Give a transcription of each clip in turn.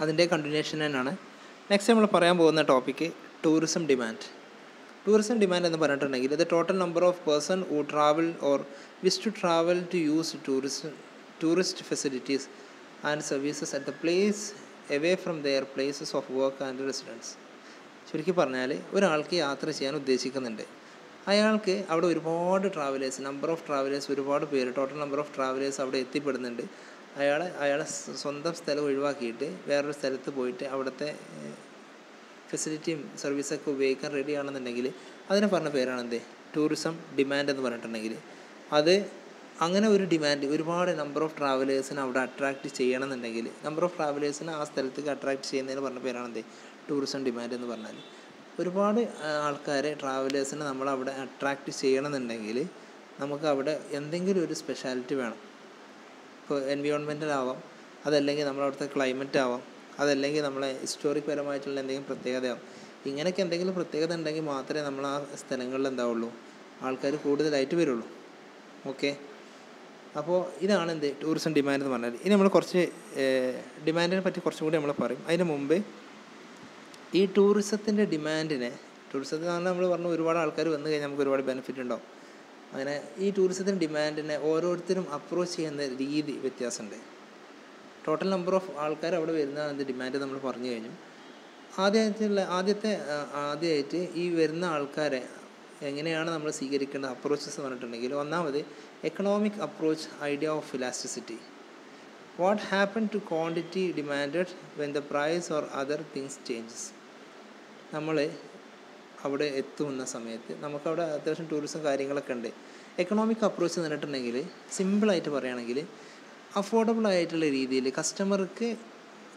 അതിൻ്റെ കണ്ടിന്യൂഷൻ തന്നെയാണ്. നെക്സ്റ്റ് നമ്മൾ പറയാൻ പോകുന്ന topic tourism demand. Tourism demand എന്ന് പറഞ്ഞിട്ടുണ്ടെങ്കിൽ the total number of person who travel or wish to travel to use tourist facilities and services at the place away from their places of work and residence. ചുരുക്കി പറഞ്ഞാൽ ഒരാൾക്ക് യാത്ര ചെയ്യാൻ ഉദ്ദേശിക്കുന്നുണ്ട്, അയാൾക്ക് അവിടെ ഒരുപാട് ട്രാവലേഴ്സ്, നമ്പർ ഓഫ് ട്രാവലേഴ്സ്, ഒരുപാട് പേര്, ടോട്ടൽ നമ്പർ ഓഫ് ട്രാവലേഴ്സ് അവിടെ എത്തിപ്പെടുന്നുണ്ട്. അയാളെ സ്വന്തം സ്ഥലം ഒഴിവാക്കിയിട്ട് വേറൊരു സ്ഥലത്ത് പോയിട്ട് അവിടുത്തെ ഫെസിലിറ്റിയും സർവീസൊക്കെ ഉപയോഗിക്കാൻ റെഡി ആണെന്നുണ്ടെങ്കിൽ അതിനെ പറഞ്ഞ പേരാണ് എന്ത്, ടൂറിസം ഡിമാൻഡ് എന്ന് പറഞ്ഞിട്ടുണ്ടെങ്കിൽ. അത് അങ്ങനെ ഒരു ഡിമാൻഡ്, ഒരുപാട് നമ്പർ ഓഫ് ട്രാവലേഴ്സിനെ അവിടെ അട്രാക്റ്റ് ചെയ്യണമെന്നുണ്ടെങ്കിൽ, നമ്പർ ഓഫ് ട്രാവലേഴ്സിനെ ആ സ്ഥലത്തേക്ക് അട്രാക്റ്റ് ചെയ്യുന്നതിന് പറഞ്ഞ പേരാണ് എന്ത്, ടൂറിസം ഡിമാൻഡ് എന്ന് പറഞ്ഞാൽ. ഒരുപാട് ആൾക്കാരെ, ട്രാവലേഴ്സിനെ നമ്മളവിടെ അട്രാക്റ്റ് ചെയ്യണമെന്നുണ്ടെങ്കിൽ നമുക്ക് അവിടെ എന്തെങ്കിലും ഒരു സ്പെഷ്യാലിറ്റി വേണം. ഇപ്പോൾ എൻവിയോൺമെൻറ്റലാവാം, അതല്ലെങ്കിൽ നമ്മളവിടുത്തെ ക്ലൈമറ്റ് ആവാം, അതല്ലെങ്കിൽ നമ്മളെ ഹിസ്റ്റോറിക് പരമായിട്ടുള്ള എന്തെങ്കിലും പ്രത്യേകതയാവും. ഇങ്ങനെയൊക്കെ എന്തെങ്കിലും പ്രത്യേകത ഉണ്ടെങ്കിൽ മാത്രമേ നമ്മൾ ആ സ്ഥലങ്ങളിൽ എന്താവുള്ളൂ, ആൾക്കാർ കൂടുതലായിട്ട് വരുള്ളൂ. ഓക്കെ, അപ്പോൾ ഇതാണ് എന്ത്, ടൂറിസം ഡിമാൻഡ് എന്ന് പറഞ്ഞാൽ. ഇനി നമ്മൾ കുറച്ച് ഡിമാൻഡിനെ പറ്റി കുറച്ചും കൂടി നമ്മൾ പറയും. അതിന് മുമ്പ് ഈ ടൂറിസത്തിൻ്റെ ഡിമാൻഡിനെ, ടൂറിസത്തിൽ നമ്മൾ പറഞ്ഞു ഒരുപാട് ആൾക്കാർ വന്നു കഴിഞ്ഞാൽ നമുക്ക് ഒരുപാട് ബെനിഫിറ്റ് ഉണ്ടാവും. അങ്ങനെ ഈ ടൂറിസത്തിൻ്റെ ഡിമാൻഡിനെ ഓരോരുത്തരും അപ്രോച്ച് ചെയ്യുന്ന രീതി വ്യത്യാസമുണ്ട്. ടോട്ടൽ നമ്പർ ഓഫ് ആൾക്കാർ അവിടെ വരുന്നതാണ് എന്ത്, ഡിമാൻഡ് നമ്മൾ പറഞ്ഞു കഴിഞ്ഞു. ആദ്യമായിട്ട് ഈ വരുന്ന ആൾക്കാരെ എങ്ങനെയാണ് നമ്മൾ സ്വീകരിക്കേണ്ട അപ്രോച്ചസ് പറഞ്ഞിട്ടുണ്ടെങ്കിൽ, ഒന്നാമത് economic approach, idea of elasticity. What happen to quantity demanded when the price or other things changes. നമ്മൾ അവിടെ എത്തുന്ന സമയത്ത് നമുക്കവിടെ അത്യാവശ്യം ടൂറിസം കാര്യങ്ങളൊക്കെ ഉണ്ട്. എക്കണോമിക് അപ്രോച്ച് എന്ന് പറഞ്ഞിട്ടുണ്ടെങ്കിൽ സിമ്പിളായിട്ട് പറയുകയാണെങ്കിൽ അഫോർഡബിൾ ആയിട്ടുള്ള രീതിയിൽ, കസ്റ്റമർക്ക്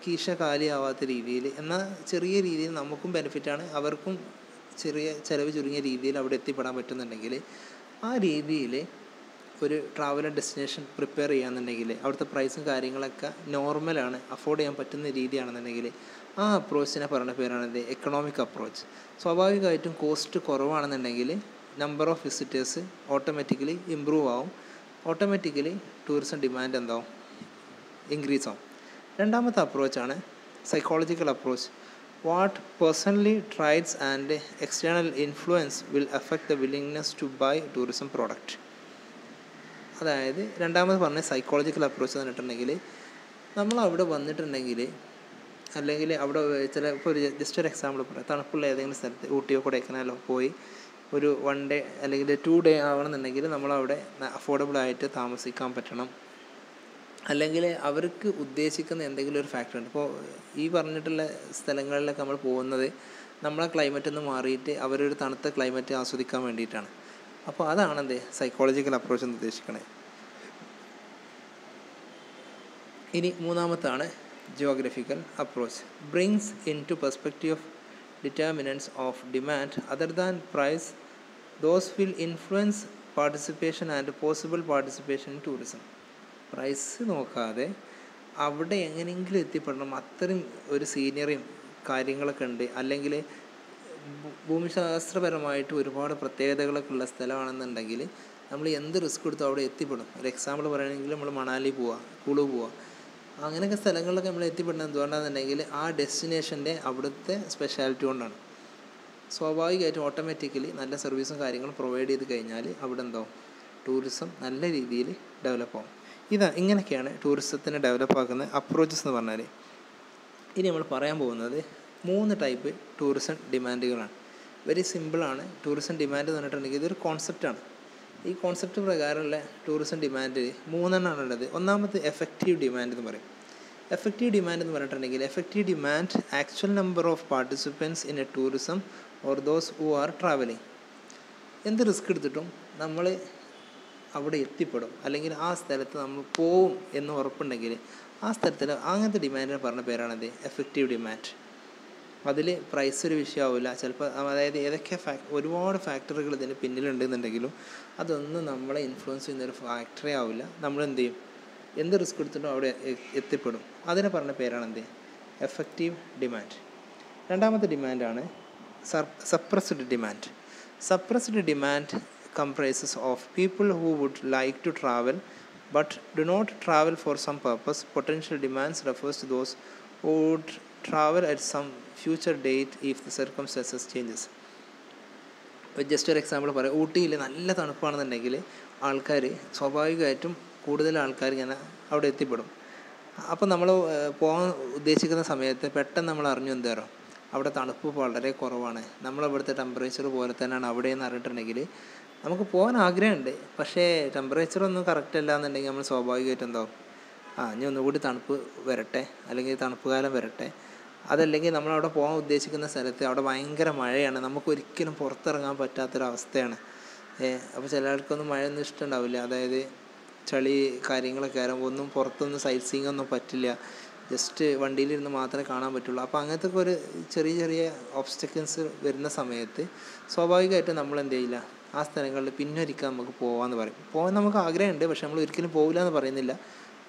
കീശ കാലിയാവാത്ത രീതിയിൽ, എന്നാൽ ചെറിയ രീതിയിൽ നമുക്കും ബെനിഫിറ്റാണ്, അവർക്കും ചെറിയ ചിലവ് ചുരുങ്ങിയ രീതിയിൽ അവിടെ എത്തിപ്പെടാൻ പറ്റുന്നുണ്ടെങ്കിൽ ആ രീതിയിൽ ഒരു ട്രാവൽ ഡെസ്റ്റിനേഷൻ പ്രിപ്പയർ ചെയ്യാന്നുണ്ടെങ്കിൽ, അവിടുത്തെ പ്രൈസും കാര്യങ്ങളൊക്കെ നോർമലാണ്, അഫോർഡ് ചെയ്യാൻ പറ്റുന്ന രീതിയാണെന്നുണ്ടെങ്കിൽ ആ അപ്രോച്ചിനെ പറയുന്ന പേരാണിത് എക്കണോമിക് അപ്രോച്ച്. സ്വാഭാവികമായിട്ടും കോസ്റ്റ് കുറവാണെന്നുണ്ടെങ്കിൽ number of visitors automatically improve ആവും, ഓട്ടോമാറ്റിക്കലി ടൂറിസം ഡിമാൻഡ് എന്താവും, ഇൻക്രീസ് ആവും. രണ്ടാമത്തെ അപ്രോച്ചാണ് psychological approach. What personally traits and external influence will affect the willingness to buy tourism product. അതായത് രണ്ടാമത് പറഞ്ഞ സൈക്കോളജിക്കൽ അപ്രോച്ച് എന്ന് പറഞ്ഞിട്ടുണ്ടെങ്കിൽ, നമ്മളവിടെ വന്നിട്ടുണ്ടെങ്കിൽ, അല്ലെങ്കിൽ അവിടെ ചില, ഇപ്പോൾ ഒരു ജസ്റ്റ് ഒരു എക്സാമ്പിൾ പറയാം, തണുപ്പുള്ള ഏതെങ്കിലും സ്ഥലത്ത് ഊട്ടിയോ കൊടൈക്കനാലോ പോയി ഒരു 1 ഡേ അല്ലെങ്കിൽ 2 ഡേ ആവണമെന്നുണ്ടെങ്കിൽ നമ്മളവിടെ അഫോർഡബിളായിട്ട് താമസിക്കാൻ പറ്റണം. അല്ലെങ്കിൽ അവർക്ക് ഉദ്ദേശിക്കുന്ന എന്തെങ്കിലും ഒരു ഫാക്ടർ ഉണ്ട്. ഇപ്പോൾ ഈ പറഞ്ഞിട്ടുള്ള സ്ഥലങ്ങളിലൊക്കെ നമ്മൾ പോകുന്നത് നമ്മളെ ക്ലൈമറ്റിൽ നിന്ന് മാറിയിട്ട് അവരൊരു തണുത്ത ക്ലൈമറ്റ് ആസ്വദിക്കാൻ വേണ്ടിയിട്ടാണ്. അപ്പോൾ അതാണ് എന്ത്, സൈക്കോളജിക്കൽ അപ്രോച്ച് എന്ന് ഉദ്ദേശിക്കണേ. ഇനി മൂന്നാമത്താണ് geographical approach. Brings into perspective of determinants of demand other than price, those will influence participation and possible participation in tourism. Price നോക്കാതെ അവിടെ എങ്ങനെയെങ്കിലും എത്തിപ്പെടണം, അത്രയും ഒരു സീനിയറിയും കാര്യങ്ങളൊക്കെ ഉണ്ട്, അല്ലെങ്കിൽ ഭൂമിശാസ്ത്രപരമായിട്ട് ഒരുപാട് പ്രത്യേകതകളൊക്കെ ഉള്ള സ്ഥലമാണെന്നുണ്ടെങ്കിൽ നമ്മൾ എന്ത് റിസ്ക് എടുത്തും അവിടെ എത്തിപ്പെടും. ഒരു എക്സാമ്പിൾ പറയുകയാണെങ്കിൽ നമ്മൾ മണാലി പോവുക, കുളു പോവുക, അങ്ങനെയൊക്കെ സ്ഥലങ്ങളിലൊക്കെ നമ്മൾ എത്തിപ്പെടുന്നത് എന്തുകൊണ്ടാണെന്നുണ്ടെങ്കിൽ ആ ഡെസ്റ്റിനേഷൻ്റെ അവിടുത്തെ സ്പെഷ്യാലിറ്റി കൊണ്ടാണ്. സ്വാഭാവികമായിട്ടും ഓട്ടോമാറ്റിക്കലി നല്ല സർവീസും കാര്യങ്ങളും പ്രൊവൈഡ് ചെയ്ത് കഴിഞ്ഞാൽ അവിടെ എന്താവും, ടൂറിസം നല്ല രീതിയിൽ ഡെവലപ്പ് ആവും. ഇങ്ങനെയൊക്കെയാണ് ടൂറിസത്തിനെ ഡെവലപ്പ് ആക്കുന്ന അപ്രോച്ചസ് എന്ന് പറഞ്ഞാൽ. ഇനി നമ്മൾ പറയാൻ പോകുന്നത് 3 ടൈപ്പ് ടൂറിസം ഡിമാൻഡുകളാണ്. വെരി സിമ്പിളാണ്. ടൂറിസം ഡിമാൻഡ് എന്ന് പറഞ്ഞിട്ടുണ്ടെങ്കിൽ ഇതൊരു കോൺസെപ്റ്റാണ്. ഈ കോൺസെപ്റ്റ് പ്രകാരമുള്ള ടൂറിസം ഡിമാൻഡ് 3 ഉള്ളത്. ഒന്നാമത് എഫക്റ്റീവ് ഡിമാൻഡ് എന്ന് പറയും. എഫക്റ്റീവ് ഡിമാൻഡ് എന്ന് പറഞ്ഞിട്ടുണ്ടെങ്കിൽ effective demand actual number of participants in A tourism or those who are travelling. എന്ത് റിസ്ക് എടുത്തിട്ടും നമ്മൾ അവിടെ എത്തിപ്പെടും, അല്ലെങ്കിൽ ആ സ്ഥലത്ത് നമ്മൾ പോവും എന്ന് ഉറപ്പുണ്ടെങ്കിൽ ആ സ്ഥലത്തിൽ അങ്ങനത്തെ ഡിമാൻഡിനെ പറഞ്ഞ പേരാണത് എഫക്റ്റീവ് ഡിമാൻഡ്. അതിൽ പ്രൈസ് ഒരു വിഷയമാവില്ല ചിലപ്പോൾ. അതായത് ഏതൊക്കെ ഒരുപാട് ഫാക്ടറുകൾ ഇതിന് പിന്നിലുണ്ടെന്നുണ്ടെങ്കിലും അതൊന്നും നമ്മളെ ഇൻഫ്ലുവൻസ് ചെയ്യുന്നൊരു ഫാക്ടറേ ആവില്ല. നമ്മൾ എന്ത് ചെയ്യും, എന്ത് റിസ്ക് എടുത്തിട്ടും അവിടെ എത്തിപ്പെടും. അതിനെ പറഞ്ഞ പേരാണെന്ത്, എഫക്റ്റീവ് ഡിമാൻഡ്. രണ്ടാമത്തെ ഡിമാൻഡാണ് suppressed demand. Suppressed demand comprises of people who would like to travel but do not travel for some purpose. Potential demands refers to those would travel at some future date if the circumstances changes. Just ഒരു example പറയാം. ഊട്ടിയിൽ നല്ല തണുപ്പാണെന്നുണ്ടെങ്കിൽ ആൾക്കാർ സ്വാഭാവികമായിട്ടും കൂടുതൽ ആൾക്കാർ ഇങ്ങനെ അവിടെ എത്തിപ്പെടും. അപ്പോൾ നമ്മൾ പോകാൻ ഉദ്ദേശിക്കുന്ന സമയത്ത് പെട്ടെന്ന് നമ്മൾ അറിഞ്ഞു എന്താ അവിടെ തണുപ്പ് വളരെ കുറവാണ്, നമ്മളിവിടുത്തെ ടെമ്പറേച്ചർ പോലെ തന്നെയാണ് അവിടെയെന്ന് അറിഞ്ഞിട്ടുണ്ടെങ്കിൽ നമുക്ക് പോകാൻ ആഗ്രഹമുണ്ട്. പക്ഷേ ടെമ്പറേച്ചറൊന്നും കറക്റ്റ് അല്ല എന്നുണ്ടെങ്കിൽ നമ്മൾ സ്വാഭാവികമായിട്ട് എന്താവും, ഇനി ഒന്നുകൂടി തണുപ്പ് വരട്ടെ, അല്ലെങ്കിൽ തണുപ്പ് കാലം വരട്ടെ. അതല്ലെങ്കിൽ നമ്മളവിടെ പോകാൻ ഉദ്ദേശിക്കുന്ന സ്ഥലത്ത് അവിടെ ഭയങ്കര മഴയാണ്, നമുക്കൊരിക്കലും പുറത്തിറങ്ങാൻ പറ്റാത്തൊരവസ്ഥയാണ്. അപ്പോൾ ചില ആൾക്കൊന്നും മഴയൊന്നും ഇഷ്ടമുണ്ടാവില്ല, അതായത് ചളി കാര്യങ്ങളൊക്കെ ആകുമ്പോൾ ഒന്നും പുറത്തൊന്നും സൈറ്റ് സീയിങ് ഒന്നും പറ്റില്ല, ജസ്റ്റ് വണ്ടിയിലിരുന്ന് മാത്രമേ കാണാൻ പറ്റുള്ളൂ. അപ്പോൾ അങ്ങനത്തെ ഒരു ചെറിയ ചെറിയ ഓബ്സ്റ്റക്കിൾസ് വരുന്ന സമയത്ത് സ്വാഭാവികമായിട്ടും നമ്മൾ എന്ത് ചെയ്യില്ല, ആ സ്ഥലങ്ങളിൽ പിന്നൊരിക്കൽ നമുക്ക് പോകാമെന്ന് പറയും. പോകാൻ നമുക്ക് ആഗ്രഹമുണ്ട്, പക്ഷെ നമ്മൾ ഒരിക്കലും പോകില്ല എന്ന് പറയുന്നില്ല,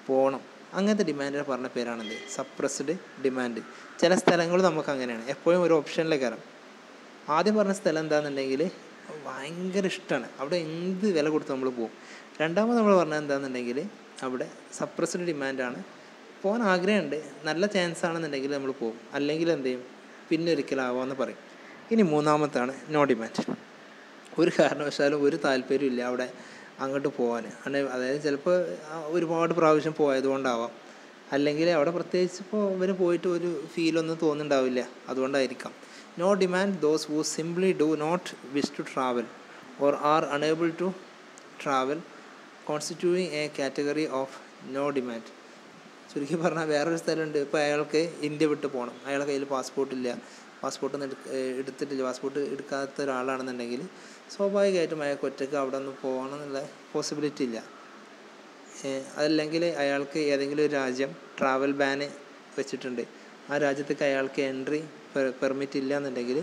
പോകണം. അങ്ങനത്തെ ഡിമാൻഡിനെ പറഞ്ഞ പേരാണെന്ത്, സപ്രസ്ഡ് ഡിമാൻഡ്. ചില സ്ഥലങ്ങൾ നമുക്ക് അങ്ങനെയാണ്, എപ്പോഴും ഒരു ഓപ്ഷനിലേക്ക് കയറാം. ആദ്യം പറഞ്ഞ സ്ഥലം എന്താണെന്നുണ്ടെങ്കിൽ ഭയങ്കര ഇഷ്ടമാണ്, അവിടെ എന്ത് വില കൊടുത്ത് നമ്മൾ പോകും. രണ്ടാമത് നമ്മൾ പറഞ്ഞത് എന്താണെന്നുണ്ടെങ്കിൽ അവിടെ സപ്രസ്ഡ് ഡിമാൻഡാണ്, പോകാൻ ആഗ്രഹമുണ്ട്, നല്ല ചാൻസ് ആണെന്നുണ്ടെങ്കിൽ നമ്മൾ പോകും, അല്ലെങ്കിൽ എന്ത് ചെയ്യും, പിന്നെ ഒരിക്കലാവാമെന്ന് പറയും. ഇനി മൂന്നാമത്താണ് നോ ഡിമാൻഡ്. ഒരു കാരണവശാലും ഒരു താല്പര്യമില്ല അവിടെ അങ്ങോട്ട് പോകാൻ. അതായത് ചിലപ്പോൾ ഒരുപാട് പ്രാവശ്യം പോയതുകൊണ്ടാവാം, അല്ലെങ്കിൽ അവിടെ പ്രത്യേകിച്ച് ഇപ്പോൾ ഇവന് പോയിട്ട് ഒരു ഫീലൊന്നും തോന്നുന്നുണ്ടാവില്ല, അതുകൊണ്ടായിരിക്കാം. No demand those who simply do not wish to travel or are unable to travel constituting a category of no demand. ചുരുക്കി പറഞ്ഞാൽ വേറൊരു സ്ഥലമുണ്ട്, ഇപ്പോൾ അയാൾക്ക് ഇന്ത്യ വിട്ട് പോകണം, അയാളുടെ കയ്യിൽ പാസ്പോർട്ടില്ല, പാസ്പോർട്ടൊന്നും എടുത്തിട്ടില്ല, പാസ്പോർട്ട് എടുക്കാത്ത ഒരാളാണെന്നുണ്ടെങ്കിൽ സ്വാഭാവികമായിട്ടും അയാൾക്ക് ഒറ്റയ്ക്ക് അവിടെ ഒന്ന് പോകണം എന്നുള്ള പോസിബിലിറ്റി ഇല്ല. അതല്ലെങ്കിൽ അയാൾക്ക് ഏതെങ്കിലും ഒരു രാജ്യം ട്രാവൽ ബാന് വെച്ചിട്ടുണ്ട്, ആ രാജ്യത്തേക്ക് അയാൾക്ക് എൻട്രി പെർമിറ്റ് ഇല്ല എന്നുണ്ടെങ്കിൽ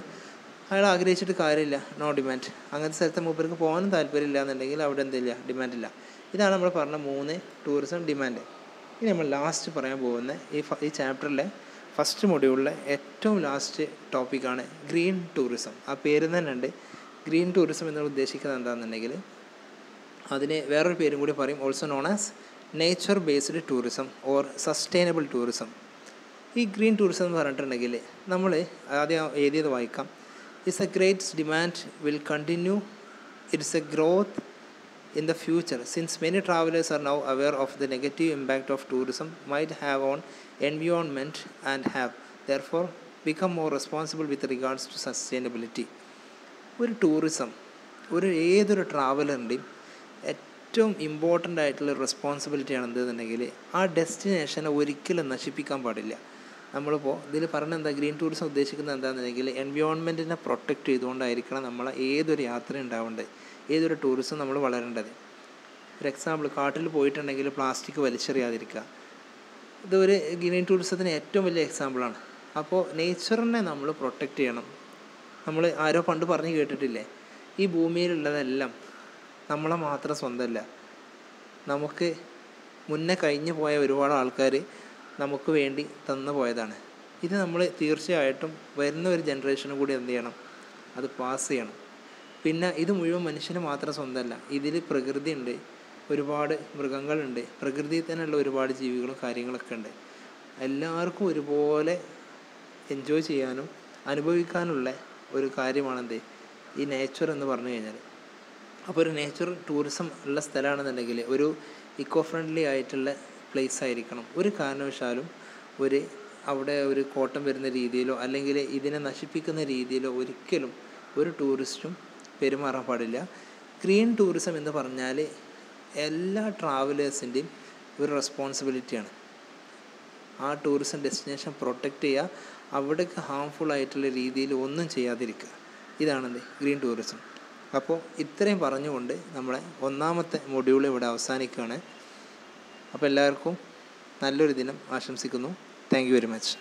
അയാൾ ആഗ്രഹിച്ചിട്ട് കാര്യമില്ല, നോ ഡിമാൻഡ്. അങ്ങനത്തെ സ്ഥലത്ത് മൂപ്പർക്ക് പോകാനും താല്പര്യമില്ല എന്നുണ്ടെങ്കിൽ അവിടെ എന്തില്ല, ഡിമാൻഡില്ല. ഇതാണ് നമ്മൾ പറഞ്ഞ 3 ടൂറിസം ഡിമാൻഡ്. ഇനി നമ്മൾ ലാസ്റ്റ് പറയാൻ പോകുന്ന ഈ ചാപ്റ്ററിലെ ഫസ്റ്റ് മൊഡ്യൂളിലെ ഏറ്റവും ലാസ്റ്റ് ടോപ്പിക്കാണ് ഗ്രീൻ ടൂറിസം. ആ പേര് തന്നെ ഉണ്ട്, ഗ്രീൻ ടൂറിസം എന്ന് ഉദ്ദേശിക്കുന്നത് എന്താണെന്നുണ്ടെങ്കിൽ അതിന് വേറൊരു പേരും കൂടി പറയും, also known as nature based tourism or sustainable tourism. ഈ ഗ്രീൻ ടൂറിസം എന്ന് പറഞ്ഞിട്ടുണ്ടെങ്കിൽ നമ്മൾ ആദ്യം എഴുതിയത് വായിക്കാം. It's A great demand will continue, it's A growth in the future since many travelers are now aware of the negative impact of tourism might have on environment and have therefore become more responsible with regards to sustainability. ഒരു tourism ഏതൊരു ട്രാവലറിൻ്റെയും ഏറ്റവും important ആയിട്ടുള്ള റെസ്പോൺസിബിലിറ്റിയാണ് എന്തെന്നുണ്ടെങ്കിൽ ആ ഡെസ്റ്റിനേഷനെ ഒരിക്കലും നശിപ്പിക്കാൻ പാടില്ല. നമ്മളിപ്പോൾ ഇതിൽ പറഞ്ഞ എന്താ, ഗ്രീൻ ടൂറിസം ഉദ്ദേശിക്കുന്നത് എന്താണെന്നുണ്ടെങ്കിൽ എൻവയോൺമെൻറ്റിനെ പ്രൊട്ടക്റ്റ് ചെയ്തുകൊണ്ടായിരിക്കണം നമ്മളെ ഏതൊരു യാത്ര ഉണ്ടാവേണ്ടത്, ഏതൊരു ടൂറിസം നമ്മൾ വളരേണ്ടത്. ഒരു എക്സാമ്പിൾ, കാട്ടിൽ പോയിട്ടുണ്ടെങ്കിൽ പ്ലാസ്റ്റിക് വലിച്ചെറിയാതിരിക്കുക, ഇതൊരു ഗ്രീൻ ടൂറിസത്തിന് ഏറ്റവും വലിയ എക്സാമ്പിളാണ്. അപ്പോൾ നേച്ചറിനെ നമ്മൾ പ്രൊട്ടക്റ്റ് ചെയ്യണം. നമ്മൾ ആരോ പണ്ട് പറഞ്ഞ് കേട്ടിട്ടില്ലേ, ഈ ഭൂമിയിലുള്ളതെല്ലാം നമ്മളെ മാത്രം സ്വന്തമല്ല, നമുക്ക് മുന്നേ കഴിഞ്ഞു പോയ ഒരുപാട് ആൾക്കാർ നമുക്ക് വേണ്ടി തന്നു പോയതാണ്. ഇത് നമ്മൾ തീർച്ചയായിട്ടും വരുന്ന ഒരു ജനറേഷനും കൂടി എന്ത് ചെയ്യണം, അത് പാസ് ചെയ്യണം. പിന്നെ ഇത് മുഴുവൻ മനുഷ്യന് മാത്രം സ്വന്തമല്ല, ഇതിൽ പ്രകൃതി ഉണ്ട്, ഒരുപാട് മൃഗങ്ങളുണ്ട്, പ്രകൃതിയിൽ തന്നെയുള്ള ഒരുപാട് ജീവികളും കാര്യങ്ങളൊക്കെ ഉണ്ട്. എല്ലാവർക്കും ഒരുപോലെ എൻജോയ് ചെയ്യാനും അനുഭവിക്കാനുള്ള ഒരു കാര്യമാണെന്ത്, ഈ നേച്ചർ എന്ന് പറഞ്ഞു കഴിഞ്ഞാൽ. അപ്പോൾ ഒരു നേച്ചർ ടൂറിസം ഉള്ള സ്ഥലമാണെന്നുണ്ടെങ്കിൽ ഒരു ഇക്കോ ഫ്രണ്ട്ലി ആയിട്ടുള്ള പ്ലേസ് ആയിരിക്കണം. ഒരു കാരണവശാലും അവിടെ ഒരു കോട്ടം വരുന്ന രീതിയിലോ അല്ലെങ്കിൽ ഇതിനെ നശിപ്പിക്കുന്ന രീതിയിലോ ഒരിക്കലും ഒരു ടൂറിസ്റ്റും പെരുമാറാൻ പാടില്ല. ഗ്രീൻ ടൂറിസം എന്ന് പറഞ്ഞാൽ എല്ലാ ട്രാവലേഴ്സിൻ്റെയും ഒരു റെസ്പോൺസിബിലിറ്റിയാണ്. ആ ടൂറിസം ഡെസ്റ്റിനേഷൻ പ്രൊട്ടക്റ്റ് ചെയ്യുക, അവിടേക്ക് ഹാംഫുൾ ആയിട്ടുള്ള രീതിയിൽ ഒന്നും ചെയ്യാതിരിക്കുക, ഇതാണെന്ത് ഗ്രീൻ ടൂറിസം. അപ്പോൾ ഇത്രയും പറഞ്ഞുകൊണ്ട് നമ്മളെ ഒന്നാമത്തെ മൊഡ്യൂൾ ഇവിടെ അവസാനിക്കുകയാണ്. അപ്പോൾ എല്ലാവർക്കും നല്ലൊരു ദിനം ആശംസിക്കുന്നു. Thank you very much.